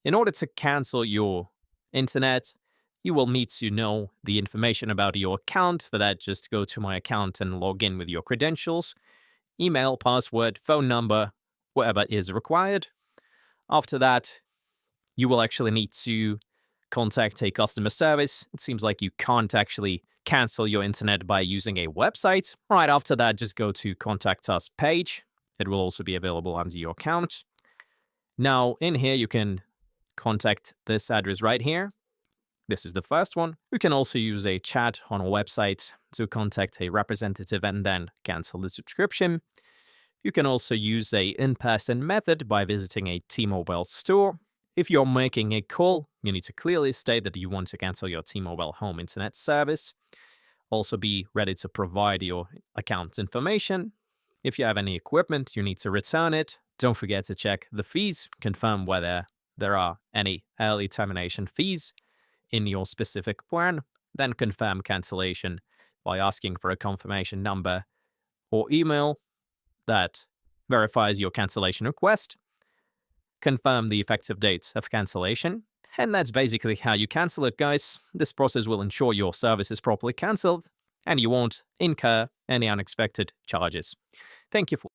In order to cancel your internet, you will need to know the information about your account. For that, just go to my account and log in with your credentials, email, password, phone number, whatever is required. After that, you will actually need to contact a customer service. It seems like you can't actually cancel your internet by using a website. Right after that, just go to Contact Us page. It will also be available under your account. Now, in here, you can contact this address right here. This is the first one. You can also use a chat on a website to contact a representative and then cancel the subscription. You can also use a in-person method by visiting a T-Mobile store. If you're making a call, you need to clearly state that you want to cancel your T-Mobile home internet service. Also be ready to provide your account information. If you have any equipment, you need to return it. Don't forget to check the fees, confirm whether there are any early termination fees in your specific plan, then confirm cancellation by asking for a confirmation number or email that verifies your cancellation request. Confirm the effective date of cancellation. And that's basically how you cancel it, guys. This process will ensure your service is properly cancelled and you won't incur any unexpected charges. Thank you for